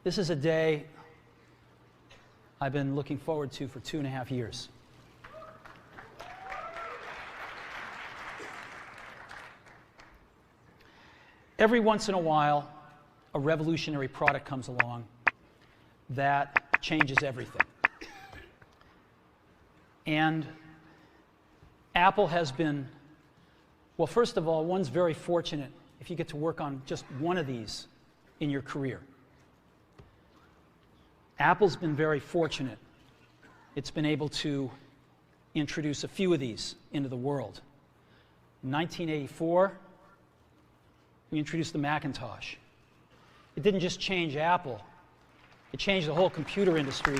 This is a day I've been looking forward to for 2.5 years. Every once in a while, a revolutionary product comes along that changes everything. And Apple has been, well, first of all, one's very fortunate if you get to work on just one of these in your career. Apple's been very fortunate. It's been able to introduce a few of these into the world. In 1984, we introduced the Macintosh. It didn't just change Apple, it changed the whole computer industry.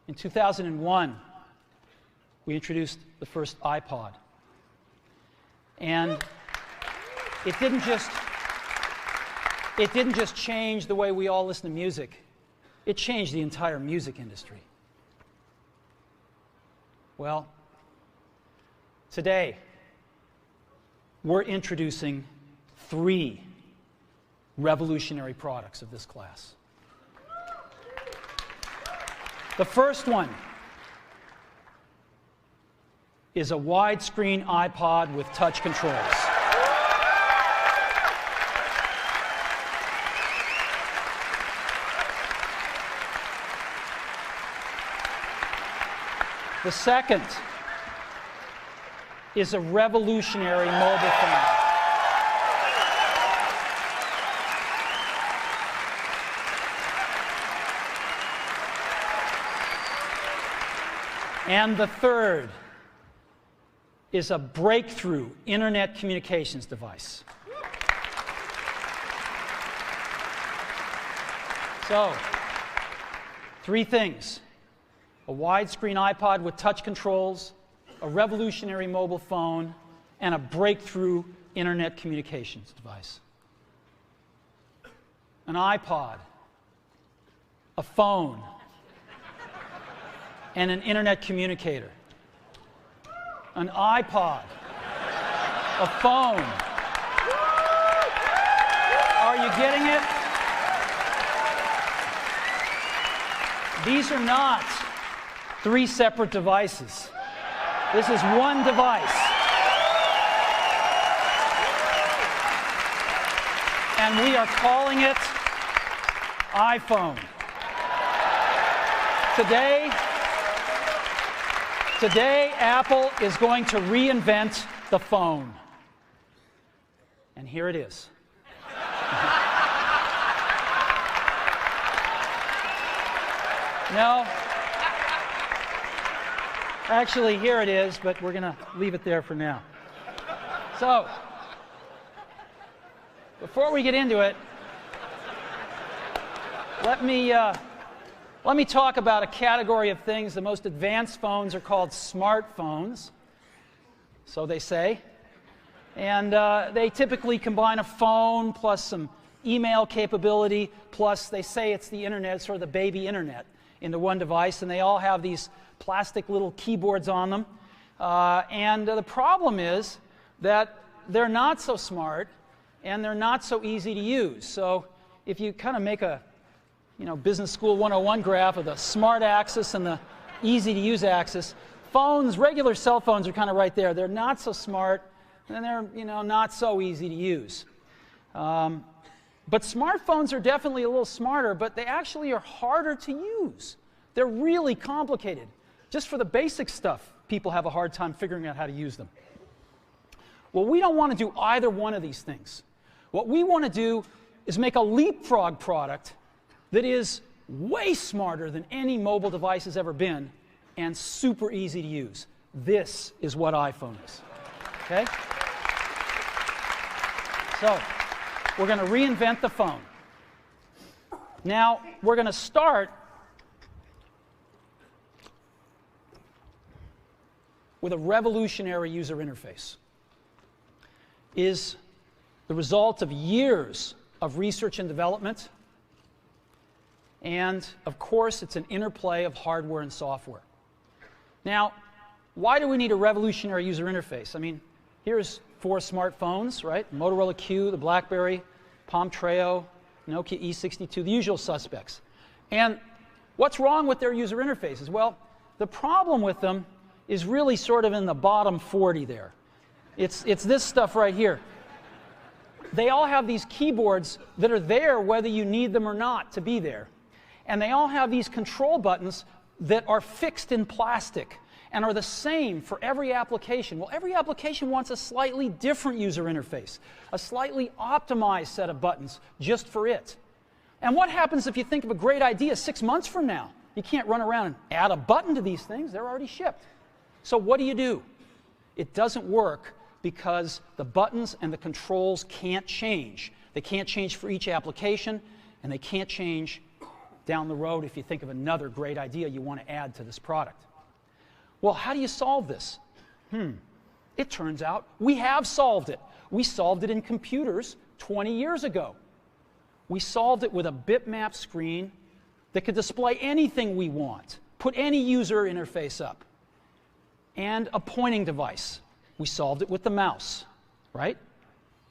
In 2001, we introduced the first iPod. And it didn't just change the way we all listen to music. It changed the entire music industry. Well, today, we're introducing 3 revolutionary products of this class. The first one is a widescreen iPod with touch controls. The second is a revolutionary mobile phone. And the third is a breakthrough internet communications device. So, 3 things: a widescreen iPod with touch controls, a revolutionary mobile phone, and a breakthrough internet communications device. An iPod, a phone, and an internet communicator. An iPod, a phone. Are you getting it? These are not 3 separate devices. This is one device. And we are calling it iPhone. Today, Apple is going to reinvent the phone. And here it is. No. Actually, here it is, but we're going to leave it there for now. So, before we get into it, let me talk about a category of things. The most advanced phones are called smartphones, so they say. And they typically combine a phone plus some email capability, plus they say it's the internet, sort of the baby internet, into one device. And they all have these plastic little keyboards on them. And the problem is that they're not so smart and they're not so easy to use. So if you kind of make a Business School 101 graph of the smart axis and the easy to use axis, regular cell phones are kind of right there. They're not so smart and they're not so easy to use. But smartphones are definitely a little smarter, but they actually are harder to use. They're really complicated. Just for the basic stuff, people have a hard time figuring out how to use them. Well, we don't want to do either one of these things. What we want to do is make a leapfrog product that is way smarter than any mobile device has ever been and super easy to use. This is what iPhone is. Okay? So, we're going to reinvent the phone. Now, we're going to start with a revolutionary user interface. It is the result of years of research and development. And, of course, it's an interplay of hardware and software. Now, why do we need a revolutionary user interface? I mean, here's 4 smartphones, right? Motorola Q, the BlackBerry, Palm Treo, Nokia E62, the usual suspects. And what's wrong with their user interfaces? Well, the problem with them is really sort of in the bottom 40 there. It's this stuff right here. They all have these keyboards that are there whether you need them or not to be there. And they all have these control buttons that are fixed in plastic and are the same for every application. Well, every application wants a slightly different user interface, a slightly optimized set of buttons just for it. And what happens if you think of a great idea 6 months from now? You can't run around and add a button to these things. They're already shipped. So what do? It doesn't work because the buttons and the controls can't change. They can't change for each application, and they can't change down the road if you think of another great idea you want to add to this product. Well, how do you solve this? It turns out we have solved it. We solved it in computers 20 years ago. We solved it with a bitmap screen that could display anything we want, put any user interface up, and a pointing device. We solved it with the mouse, right?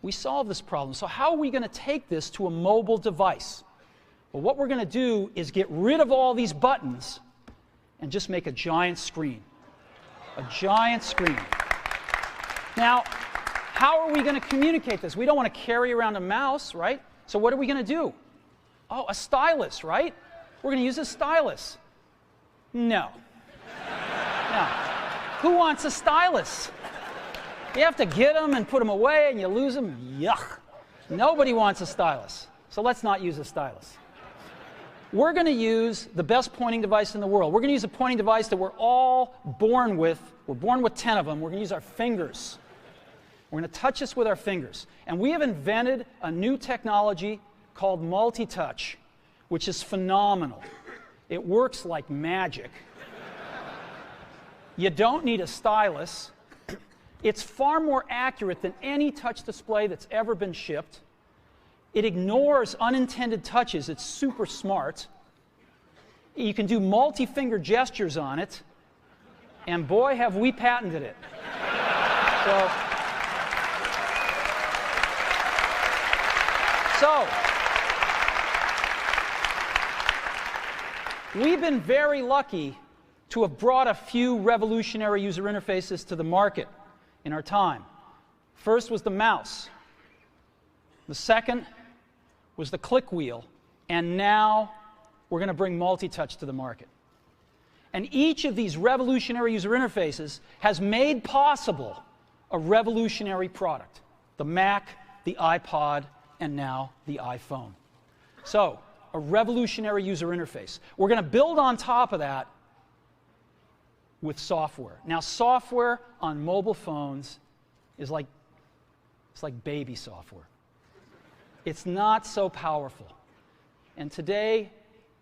We solved this problem. So how are we going to take this to a mobile device? Well, what we're going to do is get rid of all these buttons and just make a giant screen. A giant screen. Now, how are we going to communicate this? We don't want to carry around a mouse, right? So what are we going to do? Oh, a stylus, right? We're going to use a stylus. No. No. Who wants a stylus? You have to get them and put them away and you lose them. Yuck. Nobody wants a stylus. So let's not use a stylus. We're going to use the best pointing device in the world. We're going to use a pointing device that we're all born with. We're born with 10 of them. We're going to use our fingers. We're going to touch this with our fingers. And we have invented a new technology called multi-touch, which is phenomenal. It works like magic. You don't need a stylus. It's far more accurate than any touch display that's ever been shipped. It ignores unintended touches. It's super smart. You can do multi-finger gestures on it. And boy, have we patented it. So, we've been very lucky to have brought a few revolutionary user interfaces to the market in our time. First was the mouse. The second was the click wheel. And now we're going to bring multi-touch to the market. And each of these revolutionary user interfaces has made possible a revolutionary product. The Mac, the iPod, and now the iPhone. So, a revolutionary user interface. We're going to build on top of that with software. Now, software on mobile phones is like baby software. It's not so powerful. And today,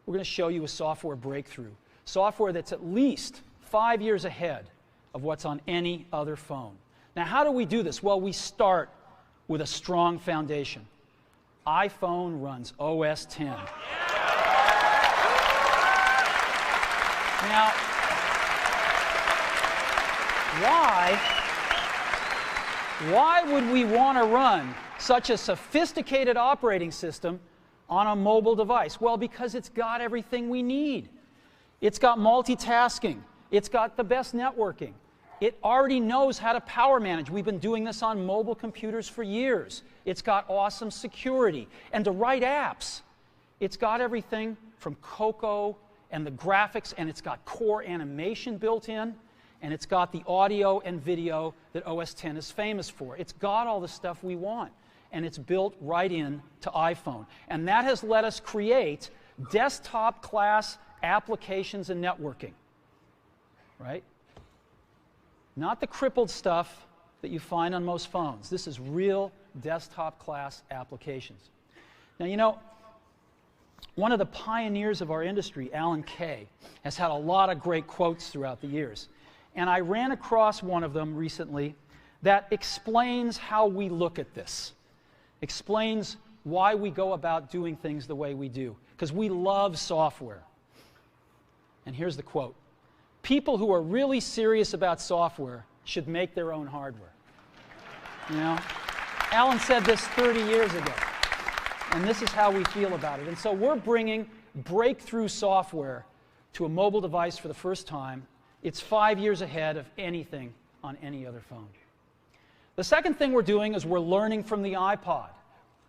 we're going to show you a software breakthrough. Software that's at least 5 years ahead of what's on any other phone. Now, how do we do this? Well, we start with a strong foundation. iPhone runs OS X. Now, why would we want to run such a sophisticated operating system on a mobile device? Well, because it's got everything we need. It's got multitasking. It's got the best networking. It already knows how to power manage. We've been doing this on mobile computers for years. It's got awesome security and to write apps. It's got everything from Cocoa and the graphics, and it's got core animation built in, and it's got the audio and video that OS X is famous for. It's got all the stuff we want, and it's built right in to iPhone. And that has let us create desktop-class applications and networking, right? Not the crippled stuff that you find on most phones. This is real desktop-class applications. Now, you know, one of the pioneers of our industry, Alan Kay, has had a lot of great quotes throughout the years. And I ran across one of them recently that explains how we look at this, explains why we go about doing things the way we do, because we love software. And here's the quote. people who are really serious about software should make their own hardware. You know? Alan said this 30 years ago, and this is how we feel about it. And so we're bringing breakthrough software to a mobile device for the first time. It's 5 years ahead of anything on any other phone. The second thing we're doing is we're learning from the iPod,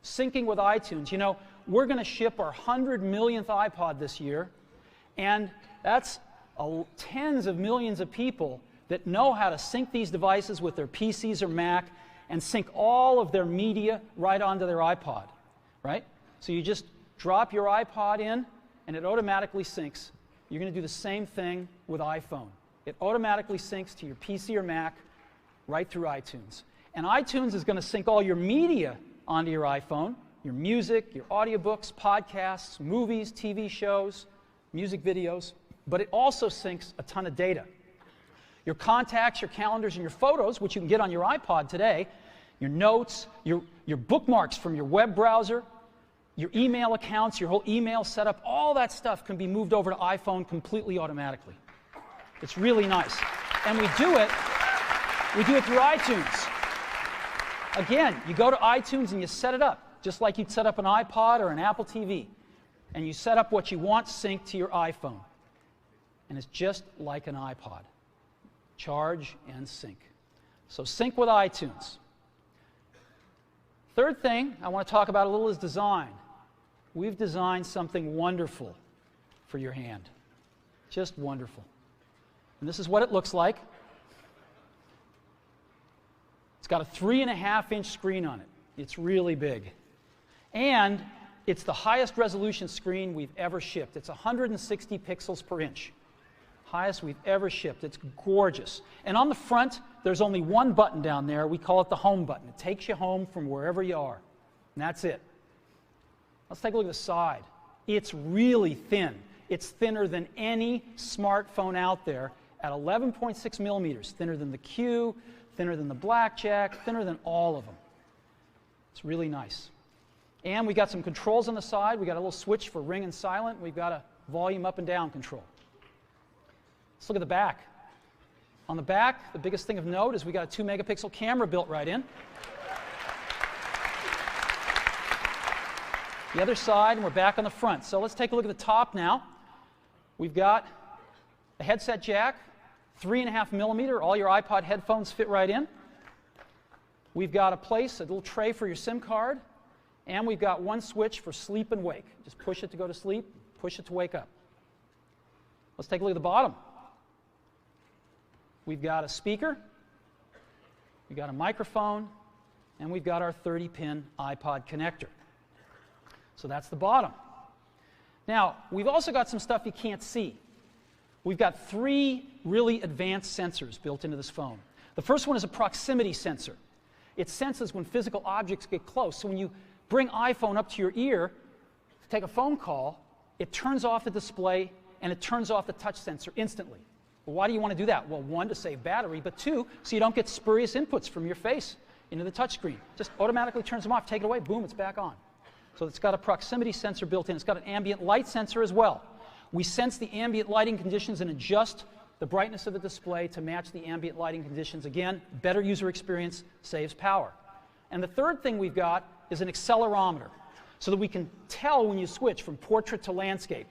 syncing with iTunes. You know, we're going to ship our 100 millionth iPod this year, and that's tens of millions of people that know how to sync these devices with their PCs or Mac and sync all of their media right onto their iPod, right? So you just drop your iPod in, and it automatically syncs. You're going to do the same thing with iPhone. It automatically syncs to your PC or Mac right through iTunes. And iTunes is going to sync all your media onto your iPhone, your music, your audiobooks, podcasts, movies, TV shows, music videos, but it also syncs a ton of data. Your contacts, your calendars, and your photos, which you can get on your iPod today, your notes, your bookmarks from your web browser, your email accounts, your whole email setup, all that stuff can be moved over to iPhone completely automatically. It's really nice. And we do it through iTunes. Again, you go to iTunes and you set it up, just like you'd set up an iPod or an Apple TV. And you set up what you want synced to your iPhone. And it's just like an iPod. Charge and sync. So sync with iTunes. Third thing I want to talk about a little is design. We've designed something wonderful for your hand. Just wonderful. And this is what it looks like. It's got a 3.5-inch screen on it. It's really big. And it's the highest resolution screen we've ever shipped. It's 160 pixels per inch. Highest we've ever shipped. It's gorgeous. And on the front, there's only one button down there. We call it the home button. It takes you home from wherever you are. And that's it. Let's take a look at the side. It's really thin. It's thinner than any smartphone out there at 11.6 millimeters. Thinner than the Q, thinner than the Blackjack, thinner than all of them. It's really nice. And we got some controls on the side. We got a little switch for ring and silent. We've got a volume up and down control. Let's look at the back. On the back, the biggest thing of note is we got a 2-megapixel camera built right in. The other side, and we're back on the front. So let's take a look at the top now. We've got a headset jack, 3.5 millimeter. All your iPod headphones fit right in. We've got a little tray for your SIM card. And we've got one switch for sleep and wake. Just push it to go to sleep, push it to wake up. Let's take a look at the bottom. We've got a speaker, we've got a microphone, and we've got our 30-pin iPod connector. So that's the bottom. Now, we've also got some stuff you can't see. We've got 3 really advanced sensors built into this phone. The first one is a proximity sensor. It senses when physical objects get close. So when you bring iPhone up to your ear to take a phone call, it turns off the display and it turns off the touch sensor instantly. Well, why do you want to do that? Well, 1, to save battery, but 2, so you don't get spurious inputs from your face into the touch screen. Just automatically turns them off, take it away, boom, it's back on. So it's got a proximity sensor built in. It's got an ambient light sensor as well. We sense the ambient lighting conditions and adjust the brightness of the display to match the ambient lighting conditions. Again, better user experience, saves power. And the third thing we've got is an accelerometer, so that we can tell when you switch from portrait to landscape.